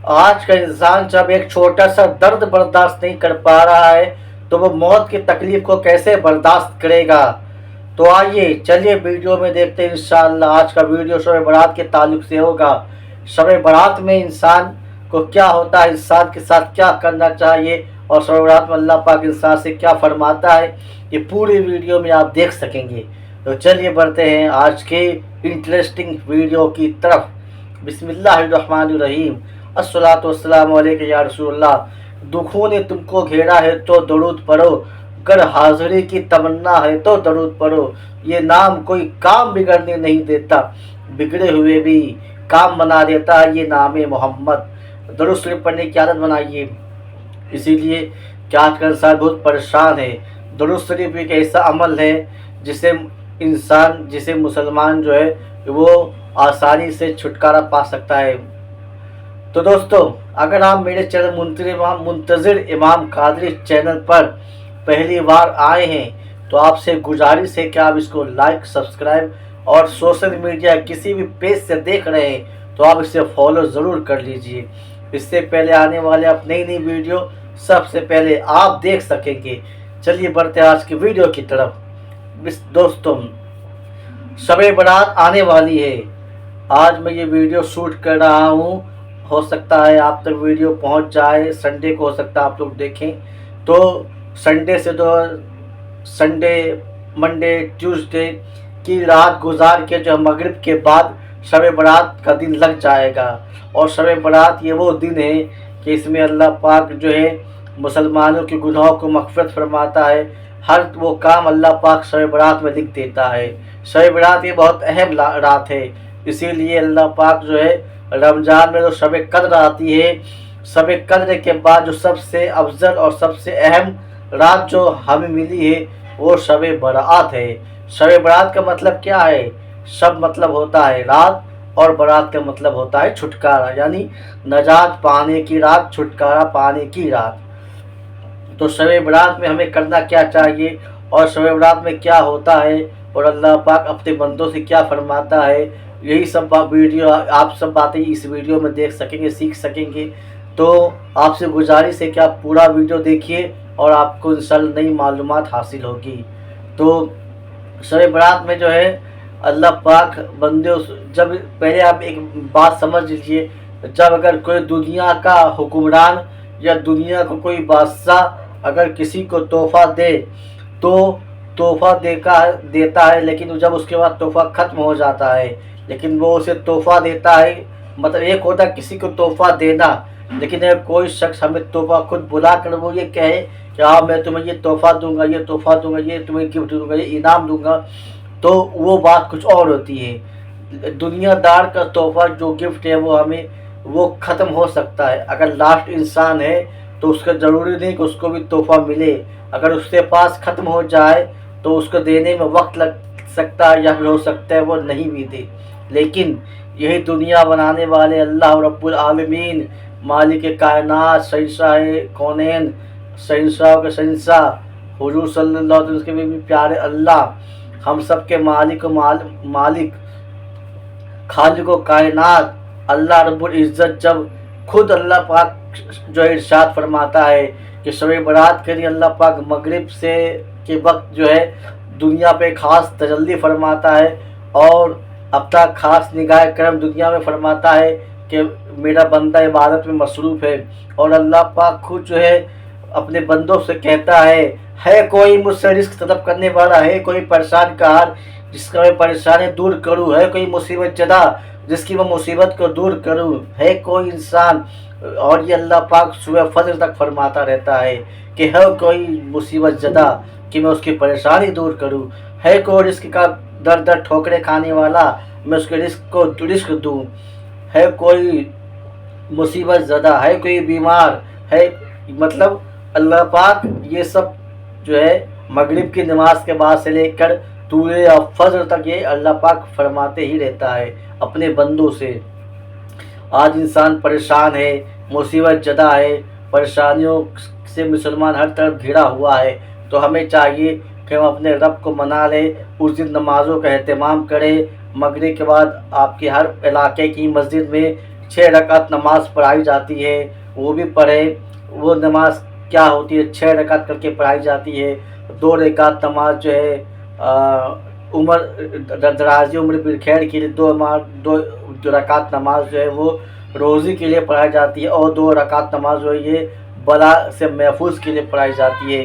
آج کا انسان جب ایک چھوٹا سا درد برداشت نہیں کر پا رہا ہے تو وہ موت کی تکلیف کو کیسے برداشت کرے گا؟ تو آئیے چلیے ویڈیو میں دیکھتے ہیں انشاءاللہ۔ آج کا ویڈیو شب برات کے تعلق سے ہوگا۔ شب برات میں انسان کو کیا ہوتا ہے، انسان کے ساتھ کیا کرنا چاہیے، اور شب برات میں اللہ پاک انسان سے کیا فرماتا ہے، یہ پوری ویڈیو میں آپ دیکھ سکیں گے۔ تو چلیے بڑھتے ہیں آج کے انٹرسٹنگ ویڈیو کی طرف۔ بسم اللہ الرحمن الرحیم۔ الصلاۃ والسلام علیک یا رسول اللہ۔ دکھوں نے تم کو گھیرا ہے تو درود پڑھو، گر حاضری کی تمنا ہے تو درود پڑھو۔ یہ نام کوئی کام بگڑنے نہیں دیتا، بگڑے ہوئے بھی کام بنا دیتا ہے یہ نام محمد۔ درود شریف پڑھنے کی عادت بنائیے، اسی لیے کہ آج کا انسان بہت پریشان ہے۔ درود شریف ایک ایسا عمل ہے جسے مسلمان جو ہے وہ آسانی سے چھٹکارا پا سکتا ہے۔ تو دوستو، اگر آپ میرے چینل منتظر امام قادری چینل پر پہلی بار آئے ہیں تو آپ سے گزارش ہے کہ آپ اس کو لائک، سبسکرائب، اور سوشل میڈیا کسی بھی پیج سے دیکھ رہے ہیں تو آپ اسے فالو ضرور کر لیجئے۔ اس سے پہلے آنے والے اب نئی ویڈیو سب سے پہلے آپ دیکھ سکیں گے۔ چلیے بڑھتے ہیں آج کی ویڈیو کی طرف۔ دوستوں، شب برات آنے والی ہے۔ آج میں یہ ویڈیو شوٹ کر رہا ہوں، ہو سکتا ہے آپ تک ویڈیو پہنچ جائے، سنڈے کو ہو سکتا ہے آپ لوگ دیکھیں۔ تو سنڈے سے تو سنڈے، منڈے، ٹیوزڈے کی رات گزار کے جو مغرب کے بعد شب برات کا دن لگ جائے گا۔ اور شب برات یہ وہ دن ہے کہ اس میں اللہ پاک جو ہے مسلمانوں کے گناہوں کو مغفرت فرماتا ہے۔ ہر وہ کام اللہ پاک شب برات میں لکھ دیتا ہے۔ شب برات یہ بہت اہم رات ہے، اسی لیے اللہ پاک جو ہے رمضان میں جو شب قدر آتی ہے، شب قدر کے بعد جو سب سے افضل اور سب سے اہم رات جو ہمیں ملی ہے وہ شب برات ہے۔ شب برات کا مطلب کیا ہے؟ شب مطلب ہوتا ہے رات، اور برات کا مطلب ہوتا ہے چھٹکارا، یعنی نجات پانے کی رات، چھٹکارا پانے کی رات۔ تو شب برات میں ہمیں کرنا کیا چاہیے، اور شب برات میں کیا ہوتا ہے، اور اللہ پاک اپنے بندوں سے کیا فرماتا ہے، یہی سب ویڈیو آپ سب باتیں اس ویڈیو میں دیکھ سکیں گے، سیکھ سکیں گے۔ تو آپ سے گزارش ہے کہ آپ پورا ویڈیو دیکھیے اور آپ کو انشاءاللہ نئی معلومات حاصل ہوگی۔ تو شب برات میں جو ہے اللہ پاک بندے، جب پہلے آپ ایک بات سمجھ لیجیے، جب اگر کوئی دنیا کا حکمران یا دنیا کا کوئی بادشاہ اگر کسی کو تحفہ دے تو تحفہ دیتا ہے، لیکن جب اس کے بعد تحفہ ختم ہو جاتا ہے، لیکن وہ اسے تحفہ دیتا ہے۔ مطلب ایک ہوتا ہے کسی کو تحفہ دینا، لیکن اگر کوئی شخص ہمیں تحفہ خود بلا کر وہ یہ کہے کہ میں تمہیں یہ تحفہ دوں گا، یہ تحفہ دوں گا، یہ تمہیں گفٹ دوں گا، یہ انعام دوں گا، تو وہ بات کچھ اور ہوتی ہے۔ دنیا دار کا تحفہ جو گفٹ ہے وہ ختم ہو سکتا ہے۔ اگر لاسٹ انسان ہے تو اس کا ضروری نہیں کہ اس کو بھی تحفہ ملے۔ اگر اس کے پاس ختم ہو جائے تو اس کو دینے میں وقت لگ سکتا ہے، یا پھر ہو سکتا ہے وہ نہیں بھی دے۔ لیکن یہی دنیا بنانے والے اللہ رب العالمین، مالک کائنات، شہنشاہ کونین، شہنشاہ کے شہنشاہ حضور صلی اللہ علیہ وسلم کے بھی پیارے اللہ، ہم سب کے مالک خالق و کائنات اللہ رب العزت، جب خود اللہ پاک جو ارشاد فرماتا ہے کہ شب برات کے لیے اللہ پاک مغرب سے کے وقت جو ہے دنیا پہ خاص تجلی فرماتا ہے، اور اپنا خاص نگاہ کرم دنیا میں فرماتا ہے کہ میرا بندہ عبادت میں مصروف ہے۔ اور اللہ پاک خود جو ہے اپنے بندوں سے کہتا ہے کوئی مجھ سے رزق طلب کرنے والا، ہے کوئی پریشان کار جس کا میں پریشانی دور کروں، ہے کوئی مصیبت زدہ جس کی میں مصیبت کو دور کروں، ہے کوئی انسان۔ اور یہ اللہ پاک صبح فجر تک فرماتا رہتا ہے کہ ہے کوئی مصیبت زدہ کہ میں اس کی پریشانی دور کروں، ہے کوئی رزق کا در ٹھوکرے کھانے والا میں اس کے رزق کو رزق دوں، ہے کوئی مصیبت زدہ، ہے کوئی بیمار ہے۔ مطلب اللہ پاک یہ سب جو ہے مغرب کی نماز کے بعد سے لے کر طلوع فجر تک یہ اللہ پاک فرماتے ہی رہتا ہے اپنے بندوں سے۔ آج انسان پریشان ہے، مصیبت زدہ ہے، پریشانیوں سے مسلمان ہر طرف گھرا ہوا ہے، تو ہمیں چاہیے کہ ہم اپنے رب کو منا لیں، اس دن نمازوں کا اہتمام کریں۔ مغرب کے بعد آپ کے ہر علاقے کی مسجد میں 6 रकात नमाज पढ़ाई जाती है, वो भी पढ़े। वो नमाज क्या होती है, 6 रकात करके पढ़ाई जाती है। 2 रकात नमाज जो है दराजी उम्र बिरखैर के लिए, 2 रकात नमाज जो है वो रोज़ी के लिए पढ़ाई जाती है, और 2 रकात नमाज जो है ये बला से महफूज के लिए पढ़ाई जाती है।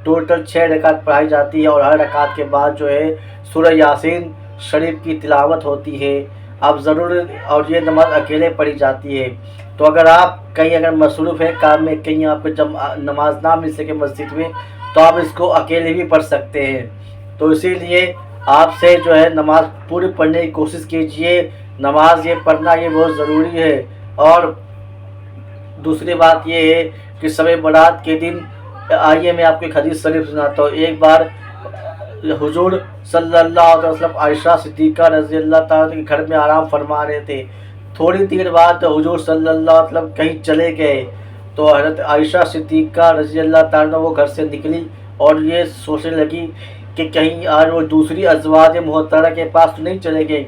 टोटल 6 रकात पढ़ाई जाती है, और हर रकात के बाद जो है सूरह यासीन शरीफ की तिलावत होती है। आप ज़रूर, और ये नमाज अकेले पढ़ी जाती है। तो अगर आप कहीं अगर मसरूफ़ है काम में, कहीं आपको जब नमाज ना मिल सके मस्जिद में, तो आप इसको अकेले भी पढ़ सकते हैं। तो इसीलिए आपसे जो है नमाज पूरी पढ़ने की कोशिश कीजिए। नमाज ये पढ़ना ये बहुत ज़रूरी है। और दूसरी बात ये है कि शब बारात के दिन, आइए मैं आपको एक हदीस शरीफ सुनाता हूँ। एक बार हुजूर सल्लल्लाहु अलैहि वसल्लम आयशा सिद्दीक़ा रज़ी अल्लाह तआला के घर में आराम फरमा रहे थे। थोड़ी देर बाद हुजूर सल्लल्लाहु अलैहि वसल्लम कहीं चले गए, तो हज़रत आयशा सिद्दीक़ा रज़ी अल्लाह तआला वो घर से निकली और ये सोचने लगी कि कहीं आज वो दूसरी अज़वाज मुहत्तरा के पास तो नहीं चले गए।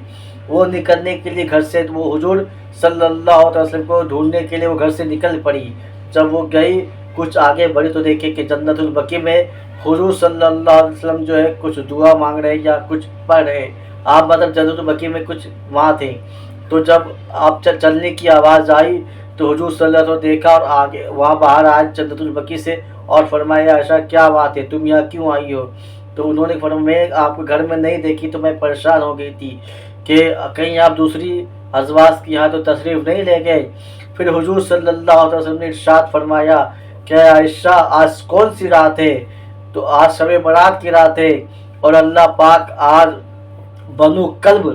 वो निकलने के लिए घर से, वो हुजूर सल्लल्लाहु अलैहि वसल्लम को ढूंढने के लिए वो घर से निकल पड़ी। जब वो गई, कुछ आगे बढ़ी, तो देखे कि जन्नतुल बकी में हुजूर सल्लल्लाहु अलैहि वसल्लम जो है कुछ दुआ मांग रहे या कुछ पढ़ रहे। आप मतलब जन्नतुल बकी में कुछ वहाँ थे। तो जब आप चलने की आवाज़ आई तो हुजूर सल्लल्लाहु अलैहि वसल्लम देखा और आगे वहाँ बाहर आए जन्नतुल बकी से, और फरमाया आयशा क्या बात है, तुम यहाँ क्यों आई हो? तो उन्होंने फरमाया मैं आपको घर में नहीं देखी तो मैं परेशान हो गई थी कि कहीं आप दूसरी अज़वाज की यहाँ तो तशरीफ़ नहीं ले गए। फिर हुजूर सल्लल्लाहु अलैहि वसल्लम ने इरशाद फरमाया कि आयशा आज कौन सी रात है? तो आज शब बारात की रात है, और अल्लाह पाक आज बनु कल्ब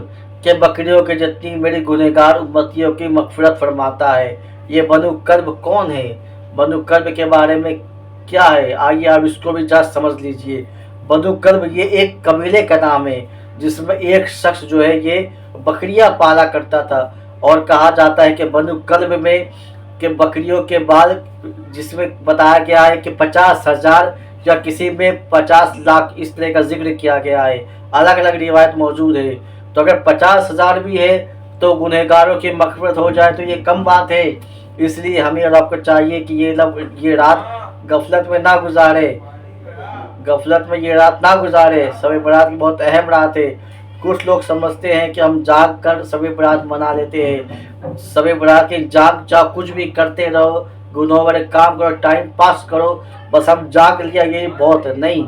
के बकरियों के जितनी मेरी गुनहगार उम्मतियों की मग़फ़िरत फरमाता है। ये बनु कल्ब कौन है? बनु कल्ब के बारे में क्या है, आइए आप इसको भी जरा समझ लीजिए। बनु कल्ब ये एक कबीले का नाम है, जिसमें एक शख्स जो है ये बकरियां पाला करता था, और कहा जाता है कि बनु कल्ब में के बकरियों के बाल, जिसमें बताया गया है कि 50,000 या किसी में 50 लाख, इस तरह का जिक्र किया गया है। अलग अलग रिवायत मौजूद है। तो अगर 50,000 भी है तो गुनहगारों की मग़फ़िरत हो जाए तो ये कम बात है। इसलिए हमें और आपको चाहिए कि ये रात गफलत में ना गुजारे, गफलत में ये रात ना गुजारे। शब बारात की बहुत अहम रात है। कुछ लोग समझते हैं कि हम जाग कर शब बारात मना लेते हैं। शब बारात के जाग कुछ भी करते रहो, गुनाहों वाले काम करो, टाइम पास करो, बस हम जाग लिया यही बहुत है। नहीं,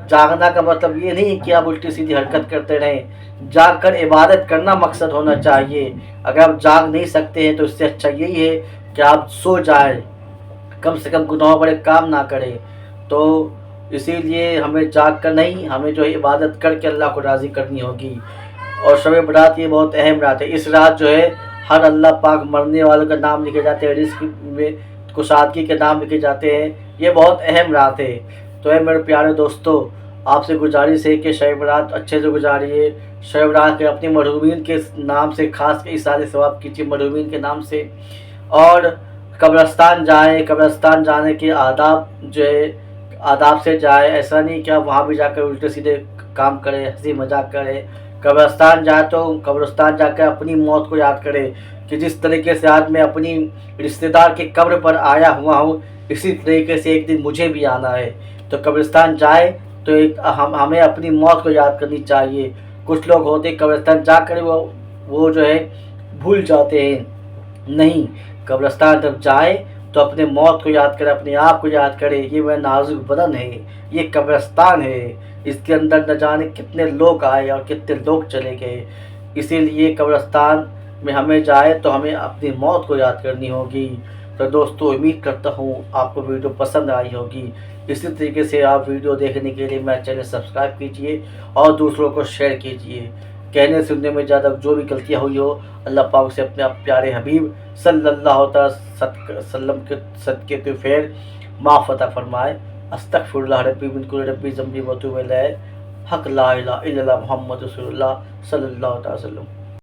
जागना का मतलब ये नहीं कि आप उल्टी सीधी हरकत करते रहें। जाग कर इबादत करना मकसद होना चाहिए। अगर आप जाग नहीं सकते हैं तो इससे अच्छा यही है कि आप सो जाएं, कम से कम गुनाहों वाले काम ना करें। तो इसीलिए हमें जाग कर नहीं, हमें जो है इबादत करके अल्लाह को राज़ी करनी होगी। और शब बारात ये बहुत अहम रात है। इस रात जो है हर अल्लाह पाक मरने वालों का नाम लिखे जाते हैं, रिस्क में कुशादगी के नाम लिखे जाते हैं। ये बहुत अहम रात है। तो है मेरे प्यारे दोस्तों, आपसे गुजारिश है कि शब बारात अच्छे से गुजारिए। शब बारात के अपनी मरहूमीन के नाम से खास इसाले सवाब कीजिए, मरहूमीन के नाम से। और कब्रस्तान जाएँ, कब्रस्तान जाने के आदाब जो है आदाब से जाए। ऐसा नहीं कि आप वहाँ भी जाकर उल्टे सीधे काम करें, हंसी मजाक करें। कब्रस्तान जाए तो कब्रस्तान जाकर अपनी मौत को याद करें कि जिस तरीके से आज मैं अपनी रिश्तेदार के कब्र पर आया हुआ हूँ, इसी तरीके से एक दिन मुझे भी आना है। तो कब्रिस्तान जाए तो हमें अपनी मौत को याद करनी चाहिए। कुछ लोग होते कब्रिस्तान जाकर वो जो है भूल जाते हैं। नहीं, कब्रिस्तान जब जाए तो अपने मौत को याद करें, अपने आप को याद करें। ये वह नाजुक बदन है, ये कब्रिस्तान है, इसके अंदर न जाने कितने लोग आए और कितने लोग चले गए। इसीलिए कब्रिस्तान में हमें जाए तो हमें अपनी मौत को याद करनी होगी। तो दोस्तों, उम्मीद करता हूँ आपको वीडियो पसंद आई होगी। इसी तरीके से आप वीडियो देखने के लिए मेरा चैनल सब्सक्राइब कीजिए और दूसरों को शेयर कीजिए। कहने सुनने में ज़्यादा जो भी गलतियाँ हुई हो, अल्लाह पाक से अपने प्यारे हबीब सल्लल्लाहु अलैहि वसल्लम के सदके तो फिर माफ़ अता फरमाए। अस्तगफिरुल्लाह रब्बी मिन कुल्लि रब्बी ज़म्बी व अतूबु इलैह। हक़ ला इलाहा इल्लल्लाह मुहम्मद रसूलुल्लाह सल्लल्लाहु अलैहि वसल्लम।